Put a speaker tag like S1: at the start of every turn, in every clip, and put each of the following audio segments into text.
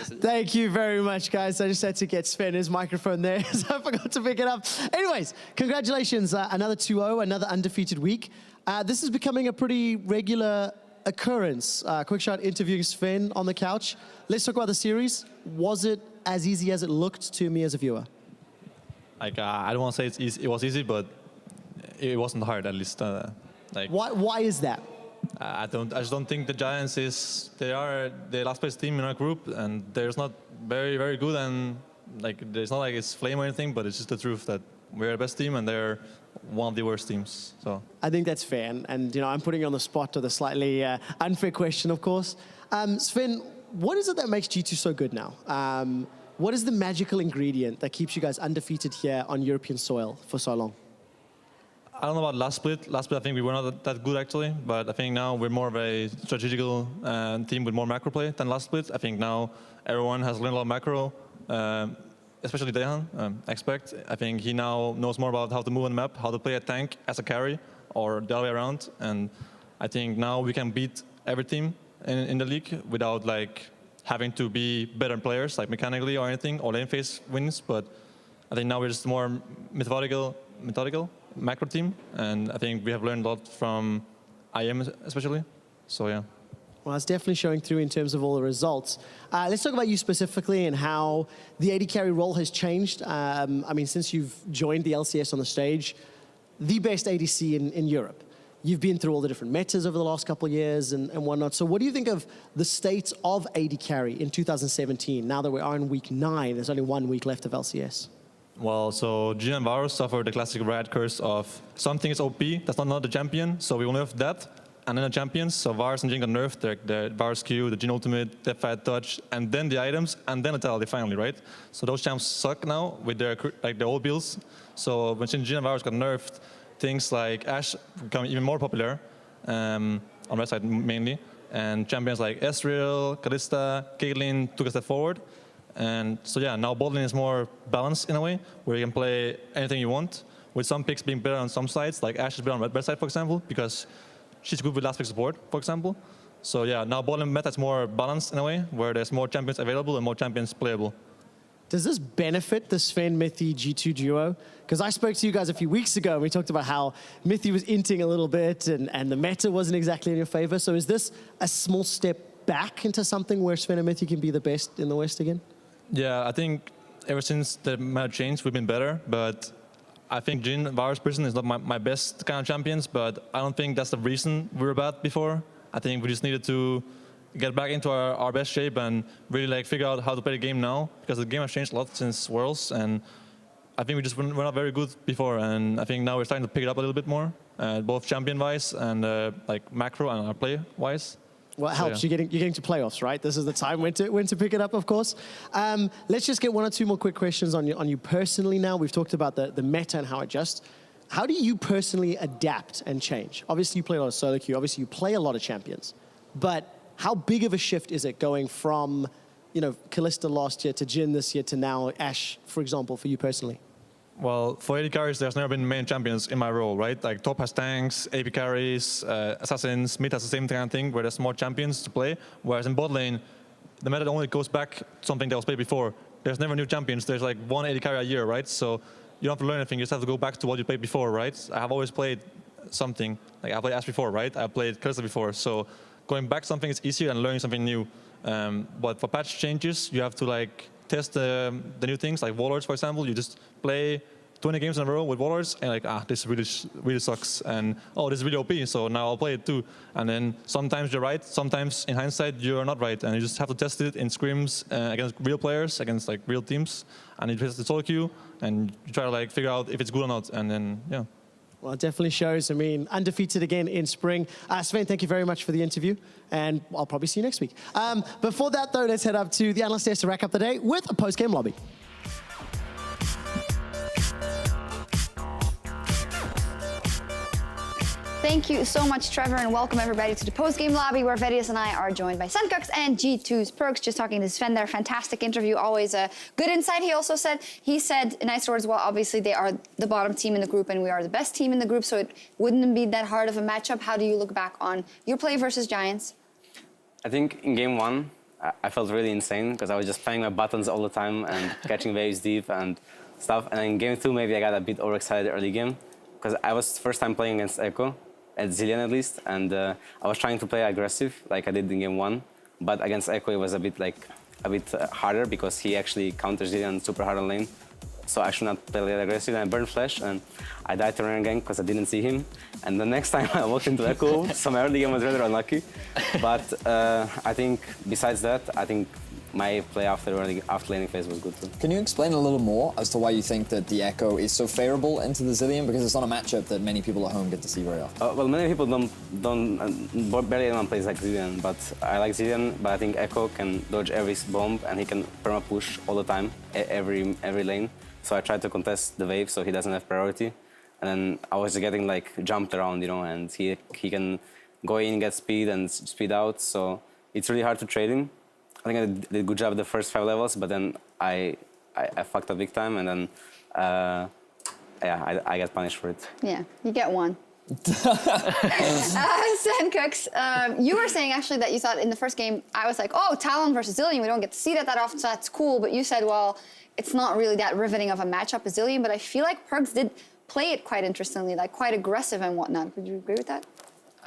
S1: Thank you very much, guys. I just had to get Sven his microphone there, so I forgot to pick it up. Anyways, congratulations. Another 2-0, another undefeated week. This is becoming a pretty regular occurrence. QuickShot interviewing Sven on the couch. Let's talk about the series. Was it as easy as it looked to me as a viewer?
S2: Like, I don't want to say it's easy. It was easy, but it wasn't hard, at least.
S1: Why is that?
S2: I just don't think the Giants they are the last place team in our group, and they're not very good, and like it's not like it's flame or anything, but it's just the truth that we're the best team and they're one of the worst teams. So
S1: I think that's fair, and you know, I'm putting you on the spot with a slightly unfair question, of course. Sven, what is it that makes G2 so good now? What is the magical ingredient that keeps you guys undefeated here on European soil for so long?
S2: I don't know about last split. Last split, I think we were not that good, actually. But I think now we're more of a strategical team with more macro play than last split. I think now everyone has learned a lot of macro, especially Dejan, expect. I think he now knows more about how to move on the map, how to play a tank as a carry, or the other way around. And I think now we can beat every team in the league without like having to be better players, like mechanically or anything, or lane phase wins. But I think now we're just more methodical macro team, and I think we have learned a lot from IM especially, so yeah.
S1: Well, it's definitely showing through in terms of all the results. Let's talk about you specifically and how the AD carry role has changed. I mean, since you've joined the LCS on the stage, the best ADC in Europe. You've been through all the different metas over the last couple of years and whatnot. So what do you think of the state of AD carry in 2017, now that we are in week 9, there's only 1 week left of LCS?
S2: Well, so Jhin and Varus suffer the classic Riot curse of something is OP, that's not the champion, so we will nerf that, and then the champions, so Varus and Jhin got nerfed, the Varus Q, the Jhin ultimate, Deathfire Touch, and then the items, and then Vitality finally, right? So those champs suck now with their old builds. So when Jhin and Varus got nerfed, things like Ashe become even more popular, on red side mainly, and champions like Ezreal, Kalista, Caitlyn took a step forward. And so yeah, now bot lane is more balanced in a way, where you can play anything you want, with some picks being better on some sides, like Ashe is better on red side, for example, because she's good with last pick support, for example. So yeah, now bot lane meta is more balanced in a way, where there's more champions available and more champions playable.
S1: Does this benefit the Sven Mithy G2 duo? Because I spoke to you guys a few weeks ago and we talked about how Mithy was inting a little bit and the meta wasn't exactly in your favor. So is this a small step back into something where Sven and Mithy can be the best in the West again?
S2: Yeah, I think ever since the meta changed, we've been better, but I think Jhin Varus person is not my best kind of champions, but I don't think that's the reason we were bad before. I think we just needed to get back into our best shape and really like figure out how to play the game now, because the game has changed a lot since Worlds, and I think we're not very good before, and I think now we're starting to pick it up a little bit more, both champion-wise and like macro and our play-wise.
S1: Well, it helps. Yeah. You're getting to playoffs, right? This is the time when to pick it up, of course. Let's just get 1 or 2 more quick questions on you personally now. We've talked about the meta and how it adjusts. How do you personally adapt and change? Obviously, you play a lot of solo queue. Obviously, you play a lot of champions. But how big of a shift is it going from, you know, Kalista last year to Jhin this year to now Ashe, for example, for you personally?
S2: Well, for AD carries, there's never been main champions in my role, right? Like top has tanks, AP carries, assassins, mid has the same kind of thing, where there's more champions to play. Whereas in bot lane, the meta only goes back to something that was played before. There's never new champions. There's like 1 AD carry a year, right? So you don't have to learn anything. You just have to go back to what you played before, right? I have always played something. Like I played Ashe before, right? I played Kalista before. So going back to something is easier than learning something new. But for patch changes, you have to like test the new things, like Warlords, for example. You just play 20 games in a row with Warlords, and like, this really sucks, and oh, this is really OP, so now I'll play it too. And then sometimes you're right, sometimes in hindsight you're not right, and you just have to test it in scrims against real players, against like real teams, and you test the solo queue, and you try to like figure out if it's good or not, and then yeah.
S1: Well, it definitely shows. I mean, undefeated again in spring. Sven, thank you very much for the interview, and I'll probably see you next week. Before that, though, let's head up to the analyst desk to rack up the day with a post-game lobby.
S3: Thank you so much, Trevor, and welcome everybody to the post-game lobby, where Vedius and I are joined by Sunkux and G2's Perks, just talking to Sven there. Fantastic interview, always a good insight. He said nice words. Well, obviously they are the bottom team in the group, and we are the best team in the group, so it wouldn't be that hard of a matchup. How do you look back on your play versus Giants?
S4: I think in game 1, I felt really insane because I was just playing my buttons all the time and catching waves deep and stuff. And then in game 2, maybe I got a bit overexcited early game because I was first time playing against Echo, at Zillion at least, and I was trying to play aggressive like I did in game 1. But against Echo, it was a bit harder because he actually counters Zillion super hard on lane. So I should not play that aggressive. And I burned flash, and I died to Ryan gank because I didn't see him. And the next time I walked into Echo, so my early game was rather unlucky. But I think besides that, I think my play after laning phase was good too.
S5: Can you explain a little more as to why you think that the Echo is so favorable into the Zillion? Because it's not a matchup that many people at home get to see very often.
S4: Well, many people barely anyone plays like Zillion, but I like Zillion. But I think Echo can dodge every bomb and he can perma push all the time, every lane. So I tried to contest the wave so he doesn't have priority. And then I was getting like jumped around, and he can go in, get speed and speed out. So it's really hard to trade him. I think I did a good job the first 5 levels, but then I fucked up big time, and then I got punished for it.
S3: Yeah, you get one. Sencux, you were saying actually that you thought in the first game, I was like, oh, Talon versus Zillion, we don't get to see that often, so that's cool. But you said, well, it's not really that riveting of a matchup as Zillion, but I feel like Perks did play it quite interestingly, like quite aggressive and whatnot. Would you agree with that?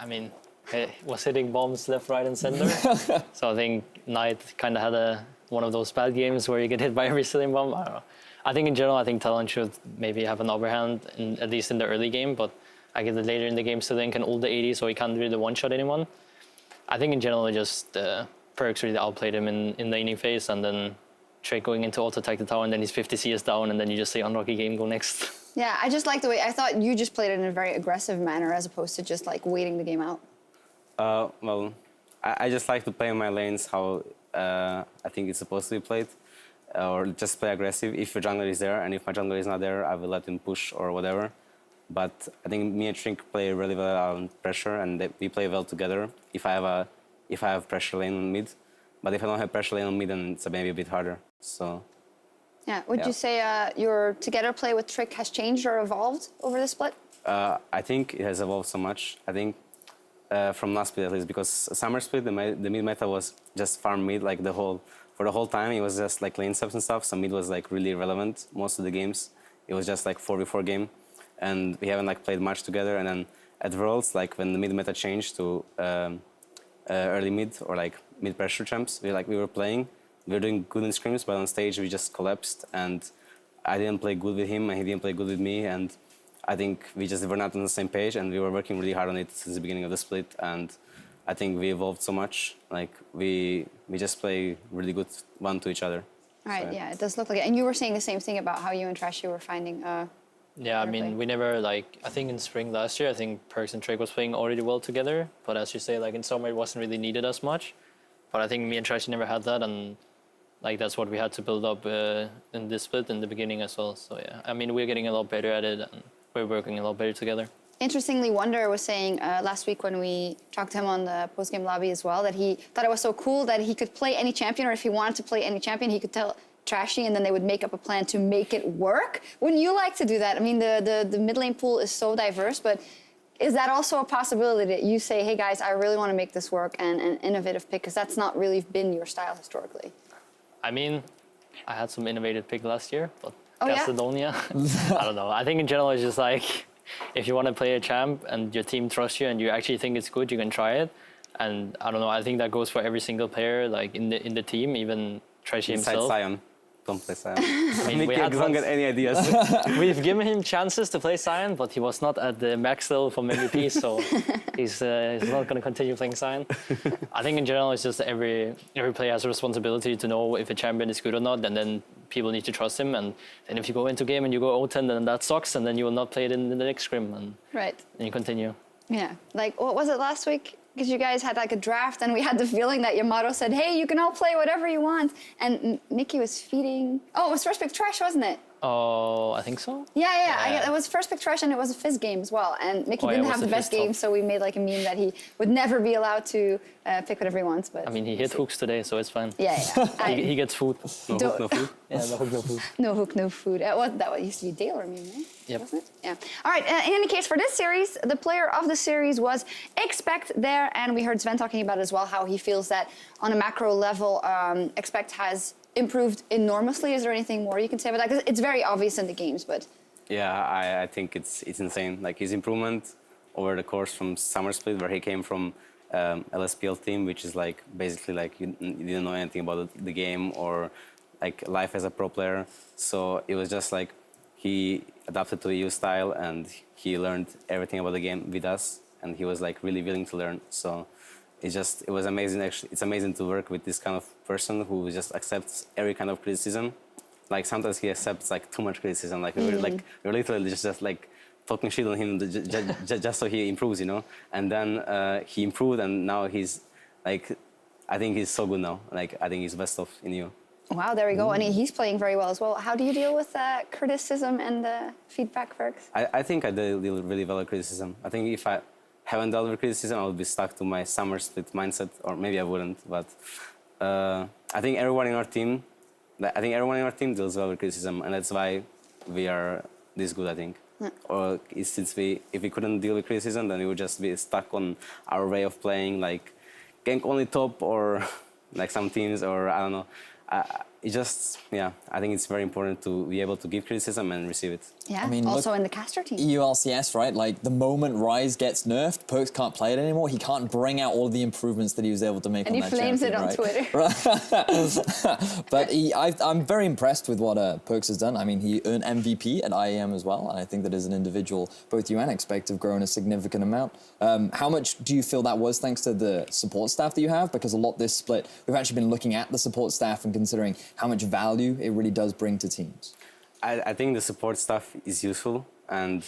S3: I mean,
S6: he was hitting bombs left, right, and center. So I think Knight kind of had one of those bad games where you get hit by every Zillion bomb. I don't know. I think in general, I think Talon should maybe have an upper hand, at least in the early game, but I guess later in the game, Zillion can ult the 80, so he can't really one-shot anyone. I think in general, just Perks really outplayed him in laning phase, and then Trey going into auto-attack the tower, and then he's 50 CS down, and then you just say unlucky game, go next. Yeah, I just like the way, I thought you just played it in a very aggressive manner as opposed to just like waiting the game out.
S4: Well, I just like to play in my lanes how I think it's supposed to be played, or just play aggressive if your jungler is there, and if my jungler is not there, I will let him push or whatever. But I think me and Shrink play really well on pressure, and we play well together if I have pressure lane on mid. But if I don't have pressure lane on mid, then it's maybe a bit harder. So. Yeah, would you say your together play with Trick has changed or evolved over the split? I think it has evolved so much. I think from last split at least, because summer split, the mid meta was just farm mid like for the whole time. It was just like lane subs and stuff. So mid was like really irrelevant most of the games. It was just like 4v4 game, and we haven't like played much together. And then at Worlds, like when the mid meta changed to early mid or like mid pressure champs, we were playing. We were doing good in scrims, but on stage we just collapsed, and I didn't play good with him, and he didn't play good with me, and I think we just were not on the same page, and we were working really hard on it since the beginning of the split, and I think we evolved so much. Like we just play really good one to each other. Right, so, yeah, it does look like it. And you were saying the same thing about how you and Trashy were finding yeah, I mean, we never, I think in spring last year, I think Perks and Drake was playing already well together, but as you say, in summer it wasn't really needed as much. But I think me and Trashy never had that, and that's what we had to build up in this split in the beginning as well. So yeah, I mean, we're getting a lot better at it, and we're working a lot better together. Interestingly, Wonder was saying last week when we talked to him on the post-game lobby as well, that he thought it was so cool that he could play any champion, or if he wanted to play any champion, he could tell Trashy, and then they would make up a plan to make it work. Wouldn't you like to do that? I mean, the mid lane pool is so diverse, but is that also a possibility that you say, hey guys, I really want to make this work, and an innovative pick, because that's not really been your style historically? I mean, I had some innovative pick last year, but Macedonia, I don't know. I think in general it's just if you want to play a champ and your team trusts you and you actually think it's good, you can try it. And I don't know, I think that goes for every single player in the team, even Trashy himself. Sion. Don't play Sion. I mean, we don't get any ideas. We've given him chances to play Sion, but he was not at the max level from MVP, so he's not going to continue playing Sion. I think in general, it's just every player has a responsibility to know if a champion is good or not, and then people need to trust him. And if you go into game and you go 0-10, then that sucks, and then you will not play it in the next scrim, and then you continue. Yeah, what was it last week? Because you guys had a draft, and we had the feeling that Yamato said, hey, you can all play whatever you want. And Mickey was feeding... Oh, it was first pick Trash, wasn't it? Oh, I think so. Yeah. It was first pick Trash, and it was a Fizz game as well. And Mickey didn't have the best game, so we made a meme that he would never be allowed to pick whatever he wants. But I mean, he hit hooks today, so it's fine. Yeah. He gets food. No food?
S6: Yeah, no hook, no food.
S3: No hook, no food. That used to be Dale or me, right?
S6: Yep.
S3: Wasn't it? Yeah. All right. In any case, for this series, the player of the series was Expect there, and we heard Sven talking about as well how he feels that on a macro level, Expect has improved enormously. Is there anything more you can say about that? Because it's very obvious in the games, but.
S4: Yeah, I think it's insane. Like his improvement over the course from Summer Split, where he came from LSPL team, which is like basically like you didn't know anything about the game or like life as a pro player. So it was just like he adapted to EU style and he learned everything about the game with us, and he was like really willing to learn. So it was amazing. Actually, it's amazing to work with this kind of person who just accepts every kind of criticism. Like sometimes he accepts like too much criticism. Like we're literally just like talking shit on him just so he improves, you know. And then he improved, and now he's like, I think he's so good now. Like I think he's best of in EU.
S3: Wow, there we go. And he's playing very well as well. How do you deal with criticism and feedback, Perks?
S4: I think I deal really well with criticism. I think if I haven't dealt with criticism, I would be stuck to my Summer Split mindset, or maybe I wouldn't. But I think everyone in our team deals well with criticism, and that's why we are this good, I think. Yeah. Or since if we couldn't deal with criticism, then we would just be stuck on our way of playing, like gank only top or like some teams, or I don't know. I think it's very important to be able to give criticism and receive it.
S3: Yeah,
S5: I mean,
S3: also
S5: look,
S3: in the caster team.
S5: EU LCS, right? Like, the moment Ryze gets nerfed, Perks can't play it anymore. He can't bring out all the improvements that he was able to make on that champion.
S3: And he flames it on Twitter.
S5: But I'm very impressed with what Perks has done. I mean, he earned MVP at IEM as well, and I think that as an individual, both you and Expect have grown a significant amount. How much do you feel that was thanks to the support staff that you have? Because a lot this split, we've actually been looking at the support staff and considering how much value it really does bring to teams.
S4: I think the support stuff is useful, and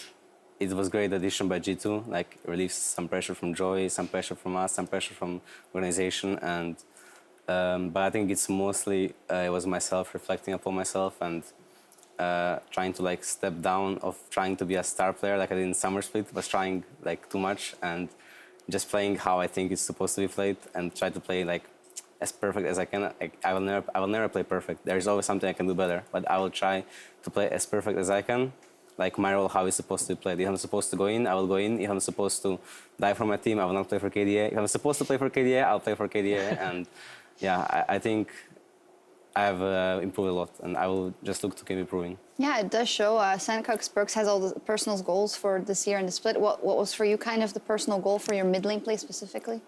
S4: it was a great addition by G2. Like, it relieves some pressure from Joy, some pressure from us, some pressure from organization, and but I think it's mostly it was myself reflecting upon myself and trying to like step down of trying to be a star player like I did in Summer Split, was trying like too much and just playing how I think it's supposed to be played and try to play like as perfect as I can. I will never play perfect. There is always something I can do better, but I will try to play as perfect as I can. Like my role, how it's supposed to be played. If I'm supposed to go in, I will go in. If I'm supposed to die for my team, I will not play for KDA. If I'm supposed to play for KDA, I'll play for KDA. And yeah, I think I have improved a lot, and I will just look to keep improving. Yeah,
S3: it does show. Sandcox Perks has all the personal goals for this year in the split. What was for you kind of the personal goal for your mid lane play specifically?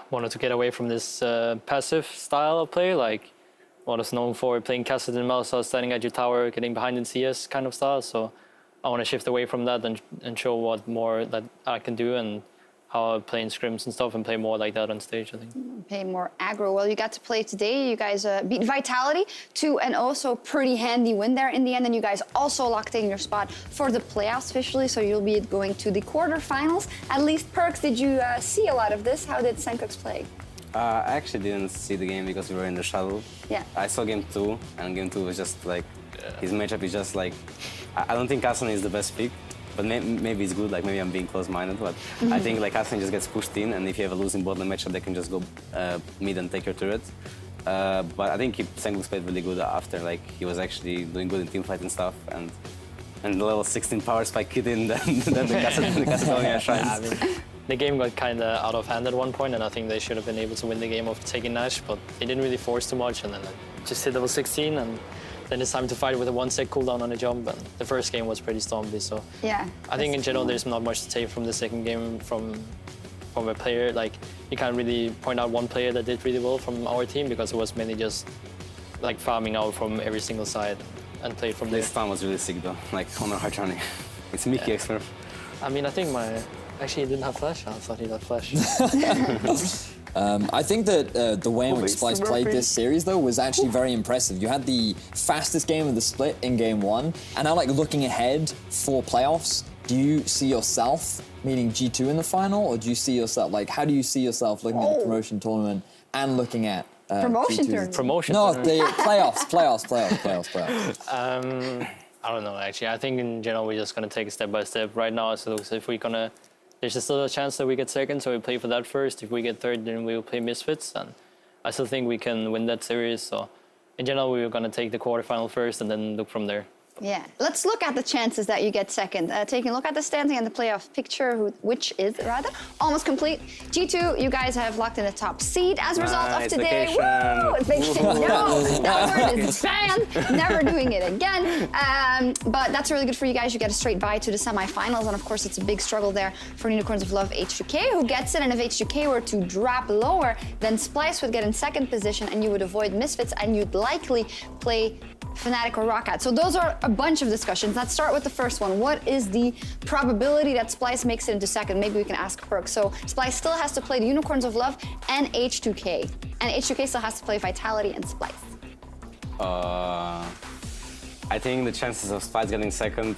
S6: Wanted to get away from this passive style of play, like what is known for playing Cassidy and Melsa, standing at your tower, getting behind in CS kind of style. So I want to shift away from that and show what more that I can do and how I play in scrims and stuff and play more like that on stage, I think.
S3: Play more aggro. Well, you got to play today. You guys beat Vitality to an also pretty handy win there in the end. And you guys also locked in your spot for the playoffs officially. So you'll be going to the quarterfinals. At least, Perks, did you see a lot of this? How did Sandcox play?
S4: I actually didn't see the game because we were in the shuttle.
S3: Yeah.
S4: I saw game 2, and game 2 was just like, his matchup is just like, I don't think Hassan is the best pick. But maybe it's good, like maybe I'm being close-minded, but I think like Hassan just gets pushed in, and if you have a losing bot in the matchup, they can just go mid and take your turret. But I think Sandcox played really good after, like he was actually doing good in teamfight and stuff, and the level 16 power spike hit in, then the Cacedonia shines.
S6: I mean, the game got kind of out of hand at one point, and I think they should have been able to win the game of taking Nash, but they didn't really force too much, and then just hit level 16, and then it's time to fight with a 1-sec cooldown on a jump, and the first game was pretty stompy, so
S3: yeah.
S6: I think in general there's not much to take from the second game from a player. Like, you can't really point out one player that did really well from our team because it was mainly just like farming out from every single side and played from there.
S4: This time was really sick though, like on our hard running. It's Mickey expert.
S6: I mean, I think actually he didn't have flash. I thought he had flash.
S5: I think that the way in which Splice played this series, though, was actually very impressive. You had the fastest game of the split in game 1, and now, like, looking ahead for playoffs, do you see yourself meeting G2 in the final, or do you see yourself, like, how do you see yourself looking at the promotion tournament and looking at
S3: promotion
S5: G2's
S3: tournament?
S6: Promotion
S5: No,
S6: tournament.
S5: the playoffs.
S6: I don't know, actually. I think in general we're just going to take it step by step. Right now, so if we're going to... There's still a chance that we get second, so we play for that first. If we get third, then we'll play Misfits, and I still think we can win that series. So in general, we were going to take the quarterfinal first and then look from there.
S3: Yeah, let's look at the chances that you get second. Taking a look at the standing and the playoff picture, which is rather almost complete. G2, you guys have locked in the top seed as a result of today. Woo! No, that word is banned. Never doing it again. But that's really good for you guys. You get a straight bye to the semifinals, and of course, it's a big struggle there for Unicorns of Love H2K, who gets it. And if H2K were to drop lower, then Splice would get in second position, and you would avoid Misfits, and you'd likely play Fnatic or Roccat. So those are a bunch of discussions. Let's start with the first one. What is the probability that Splice makes it into second? Maybe we can ask Perk. So Splice still has to play the Unicorns of Love and H2K. And H2K still has to play Vitality and Splice.
S4: I think the chances of Splice getting second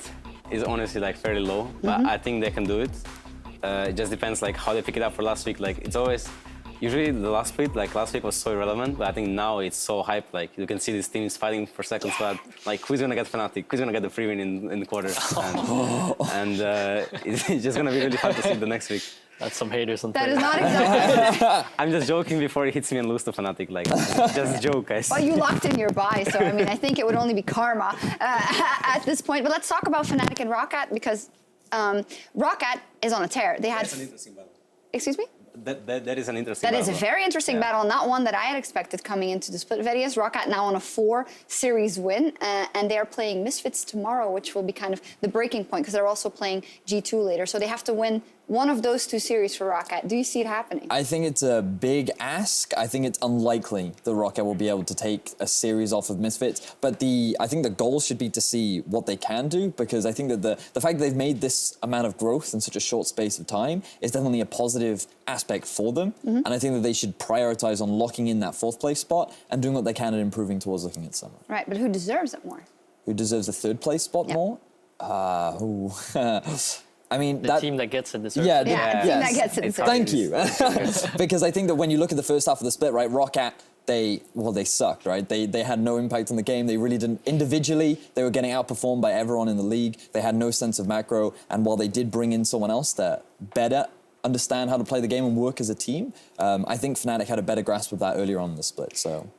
S4: is honestly like fairly low, but I think they can do it. It just depends like how they pick it up for last week. Like it's always, usually the last split, like last week was so irrelevant, but I think now it's so hyped. Like you can see these teams fighting for second spot. Like who's gonna get Fnatic? Who's gonna get the free win in the quarters? And it's just gonna be really fun to see the next week.
S6: That's some haters on
S3: That
S6: Twitter.
S3: is not exactly.
S4: I'm just joking before it hits me and lose to Fnatic. Like just a joke, guys.
S3: Well, you locked in your buy, so I mean, I think it would only be karma at this point. But let's talk about Fnatic and Roccat, because Roccat is on a tear. They had.
S4: That's an interesting battle.
S3: Excuse me?
S4: That is an interesting
S3: That
S4: battle.
S3: is a very interesting battle, not one that I had expected coming into the split. Verius, Roccat now on a 4-series win, and they're playing Misfits tomorrow, which will be kind of the breaking point, because they're also playing G2 later. So they have to win one of those 2 series for Roccat. Do you see it happening?
S5: I think it's a big ask. I think it's unlikely that Roccat will be able to take a series off of Misfits. But I think the goal should be to see what they can do, because I think that the fact that they've made this amount of growth in such a short space of time is definitely a positive aspect for them. And I think that they should prioritize on locking in that 4th place spot and doing what they can at improving towards looking at summer.
S3: Right, but who deserves it more?
S5: Who deserves the 3rd place spot more? I mean,
S6: The team that gets it deserves
S5: yeah,
S6: it.
S3: Yeah, the team that gets it deserves
S5: Thank you. Because I think that when you look at the first half of the split, right, Roccat, they sucked, right? They had no impact on the game. They really didn't. Individually, they were getting outperformed by everyone in the league. They had no sense of macro. And while they did bring in someone else that better understand how to play the game and work as a team, I think Fnatic had a better grasp of that earlier on in the split. So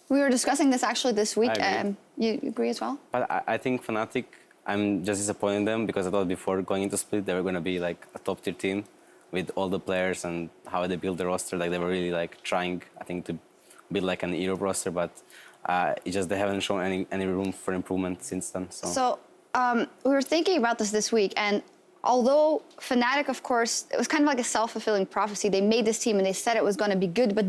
S3: We were discussing this actually this week.
S4: I agree.
S3: You agree as well?
S4: But I think Fnatic, I'm just disappointed in them, because I thought before going into split they were going to be like a top tier team with all the players and how they build the roster. Like they were really like trying, I think, to build like an Europe roster, but they haven't shown any room for improvement since then.
S3: So we were thinking about this week, and although Fnatic, of course, it was kind of like a self-fulfilling prophecy. They made this team and they said it was going to be good, but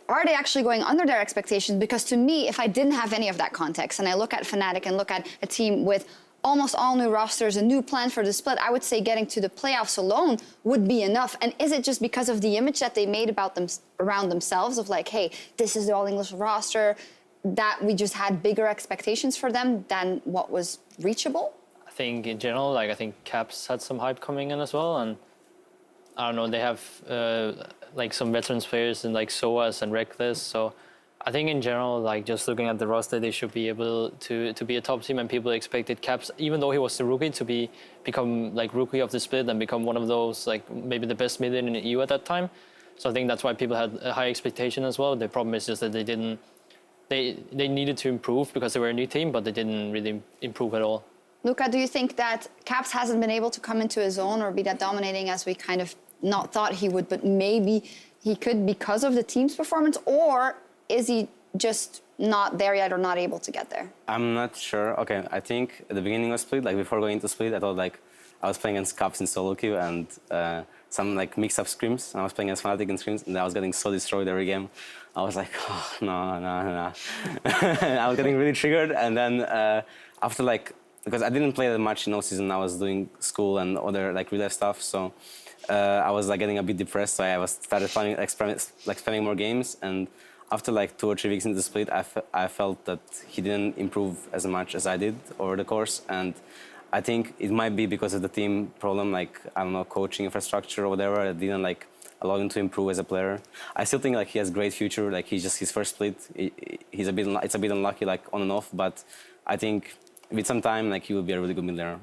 S3: are they actually going under their expectations? Because to me, if I didn't have any of that context, and I look at Fnatic and look at a team with almost all new rosters, a new plan for the split, I would say getting to the playoffs alone would be enough. And is it just because of the image that they made about them around themselves of like, hey, this is the all-English roster, that we just had bigger expectations for them than what was reachable?
S6: I think in general, like I think Caps had some hype coming in as well, and I don't know, they have like some veterans players in like Soas and Reckless, so I think in general, like just looking at the roster, they should be able to be a top team, and people expected Caps, even though he was the rookie, to become like rookie of the split and become one of those like maybe the best mid in the EU at that time. So I think that's why people had a high expectation as well. The problem is just that they needed to improve because they were a new team, but they didn't really improve at all.
S3: Luca, do you think that Caps hasn't been able to come into his own or be that dominating as we kind of not thought he would, but maybe he could because of the team's performance, or is he just not there yet or not able to get there?
S4: I'm not sure. Okay, I think at the beginning of Split, like before going into Split, I thought like I was playing against Caps in solo queue and some like mix-up scrims, and I was playing against Fnatic in scrims, and I was getting so destroyed every game. I was like, oh, no. I was getting really triggered, and then after like, because I didn't play that much in season, I was doing school and other like real life stuff, so I was like getting a bit depressed, so I started finding spamming more games, and after like 2 or 3 weeks into the split, I felt that he didn't improve as much as I did over the course, and I think it might be because of the team problem, like I don't know, coaching infrastructure or whatever. It didn't like allow him to improve as a player. I still think like he has great future. Like he's just his first split. It's a bit unlucky, like on and off, but I think with some time, like he will be a really good mid laner.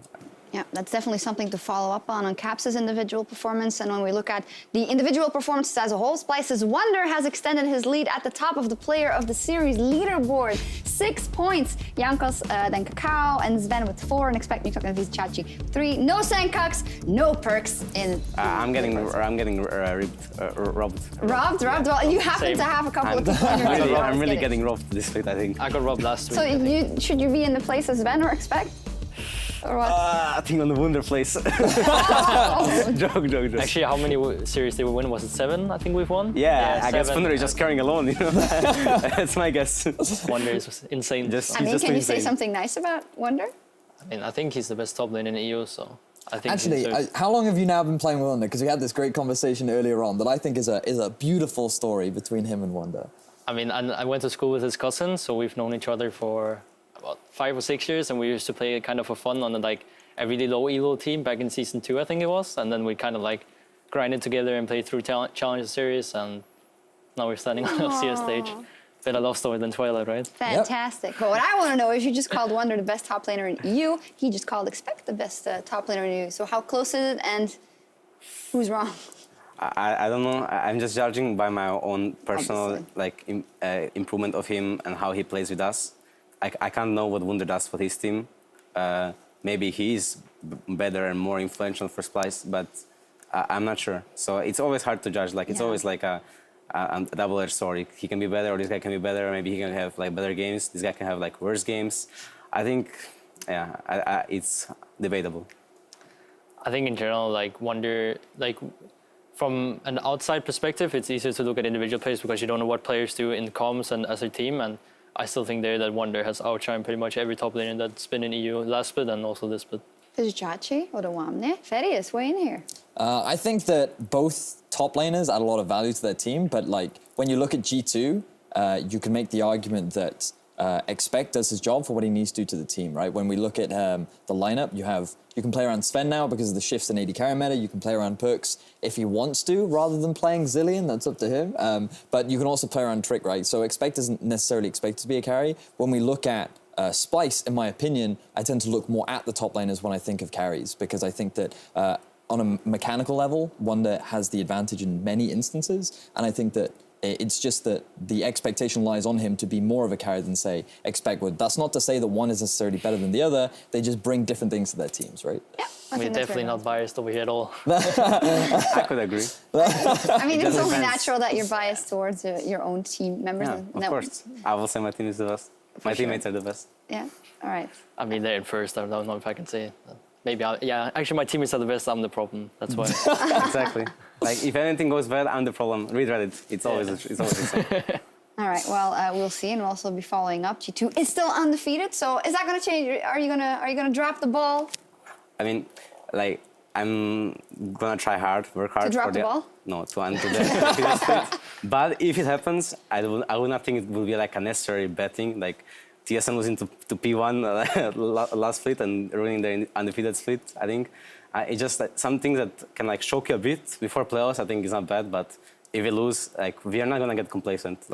S3: Yeah, that's definitely something to follow up on Caps' individual performance. And when we look at the individual performances as a whole, Splice's Wonder has extended his lead at the top of the Player of the Series leaderboard. 6 points. Jankos, then Kakao, and Sven with 4, and expect me talking to Chachi 3. No Sankuks, no perks in.
S4: I'm getting robbed.
S3: Robbed? Well, you happen to have a couple of people.
S4: I'm really getting robbed this split, I think.
S6: I got robbed last week.
S3: So should you be in the place as Sven or expect? Or what?
S4: I think on the Wunder place. Joke.
S6: Actually, how many series did we win? Was it 7? I think we've won.
S4: Yeah, I guess
S6: 7.
S4: Wunder is just carrying alone. You know, that's my guess.
S6: Wonder is insane.
S3: I mean, can you say something nice about Wonder?
S6: I mean, I think he's the best top lane in the EU, so I think.
S5: Actually, how long have you now been playing with Wonder? Because we had this great conversation earlier on that I think is a beautiful story between him and Wonder.
S6: I mean, I went to school with his cousin, so we've known each other for about 5 or 6 years, and we used to play kind of for fun on a really low elo team back in season 2, I think it was, and then we kind of grinded together and played through Challenger Series, and now we're standing on the LCS stage. Better love story than Twilight, right?
S3: Fantastic. Yep. But what I want to know is, you just called Wonder the best top laner in EU. He just called Expect the best top laner in EU. So how close is it, and who's wrong?
S4: I don't know. I'm just judging by my own personal improvement of him and how he plays with us. I can't know what Wunder does for his team. Maybe he is better and more influential for Splice, but I'm not sure. So it's always hard to judge. It's always like a double-edged sword. He can be better, or this guy can be better. Maybe he can have better games. This guy can have worse games. I think, it's debatable.
S6: I think in general, Wonder, from an outside perspective, it's easier to look at individual players because you don't know what players do in comms and as a team. And I still think that Wonder has outshined pretty much every top laner that's been in EU last split and also this split.
S3: Chachi or the Wamne? Ferius, way in here.
S5: I think that both top laners add a lot of value to their team, but when you look at G2, you can make the argument that Expect does his job for what he needs to do to the team, right? When we look at the lineup, you can play around Sven now because of the shifts in AD carry meta. You can play around Perks if he wants to, rather than playing Zillion. That's up to him. But you can also play around Trick, right? So Expect isn't necessarily expected to be a carry. When we look at Splice, in my opinion, I tend to look more at the top laners when I think of carries, because I think that on a mechanical level, Wonder has the advantage in many instances, and I think that it's just that the expectation lies on him to be more of a carry than, say, Expect would. That's not to say that one is necessarily better than the other. They just bring different things to their teams, right?
S3: Yeah,
S6: we're definitely not biased over here at all.
S4: I could agree.
S3: I mean, it's only natural that you're biased towards your own team members.
S4: Yeah, of course. I will say my team is the best. My teammates are the best.
S3: Yeah, all right.
S6: I mean, they're in first. I don't know if I can say it. Maybe, actually, my teammates are the best. I'm the problem. That's why.
S4: Exactly. If anything goes bad, I'm the problem. Read Reddit. It's always the same.
S3: All right. Well, we'll see, and we'll also be following up. G2 is still undefeated. So is that going to change? Are you gonna drop the ball?
S4: I mean, I'm gonna try hard, work hard.
S3: To drop the ball?
S4: No, to the split. But if it happens, I would not think it will be a necessary bad thing. TSM was into P1 last split and ruining their undefeated split, I think. It's just some things that can shock you a bit before playoffs, I think is not bad, but if we lose, we are not gonna get complacent.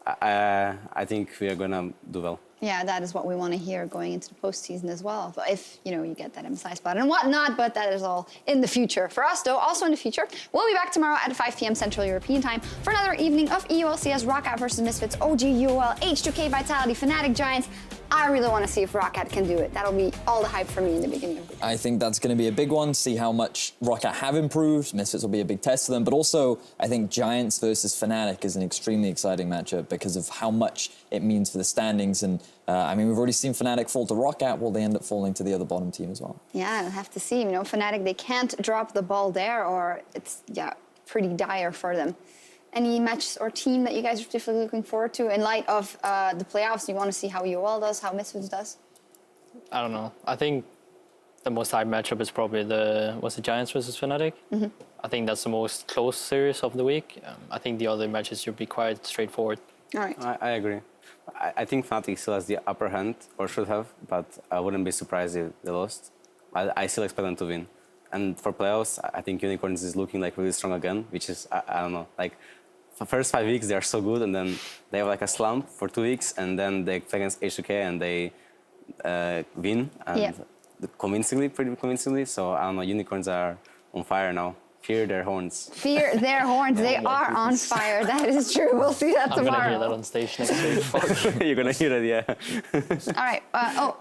S4: I think we are gonna do well.
S3: Yeah, that is what we want to hear going into the postseason as well. But if you get that MSI spot and whatnot, but that is all in the future. For us, though, also in the future, we'll be back tomorrow at 5 p.m. Central European Time for another evening of EU LCS Rockout versus Misfits, OG, UOL, H2K, Vitality, Fnatic, Giants. I really want to see if Rockout can do it. That'll be all the hype for me in the beginning of the year.
S5: I think that's going to be a big one, see how much Rockout have improved. Misfits will be a big test for them, but also I think Giants versus Fnatic is an extremely exciting matchup because of how much it means for the standings. And I mean, we've already seen Fnatic fall to Rockout. Will they end up falling to the other bottom team as well?
S3: Yeah, I'll have to see. Fnatic, they can't drop the ball there, or it's pretty dire for them. Any match or team that you guys are particularly looking forward to in light of the playoffs? You want to see how UOL does, how Misfits does?
S6: I don't know. I think the most hype matchup is probably the Giants versus Fnatic. Mm-hmm. I think that's the most close series of the week. I think the other matches should be quite straightforward.
S3: All right.
S4: I agree. I think Fnatic still has the upper hand, or should have, but I wouldn't be surprised if they lost. I still expect them to win. And for playoffs, I think Unicorns is looking really strong again, which is, I don't know, the first 5 weeks they are so good, and then they have a slump for 2 weeks, and then they play against H2K and they win. And pretty convincingly. So I don't know, unicorns are on fire now. Fear their horns.
S3: Fear their horns. They are on fire. That is true. We'll see that
S6: I'm gonna
S3: tomorrow.
S6: hear that on stage next week. Fuck.
S4: You're gonna hear that, yeah.
S3: All right.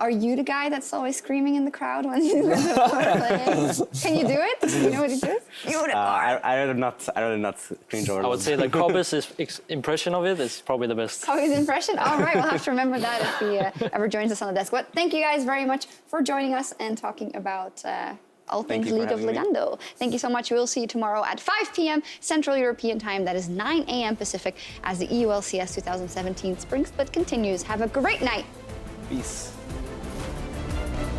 S3: Are you the guy that's always screaming in the crowd when you play? Can you do it? Do you know what he does?
S4: I rather not cringe over.
S6: I would say that Kobbes' impression of it is probably the best.
S3: Oh, his impression? All right, we'll have to remember that if he ever joins us on the desk. But thank you guys very much for joining us and talking about all things League of Legendo. Thank you so much. We'll see you tomorrow at 5 p.m. Central European Time. That is 9 a.m. Pacific as the EU LCS 2017 Spring Split continues. Have a great night.
S4: Peace.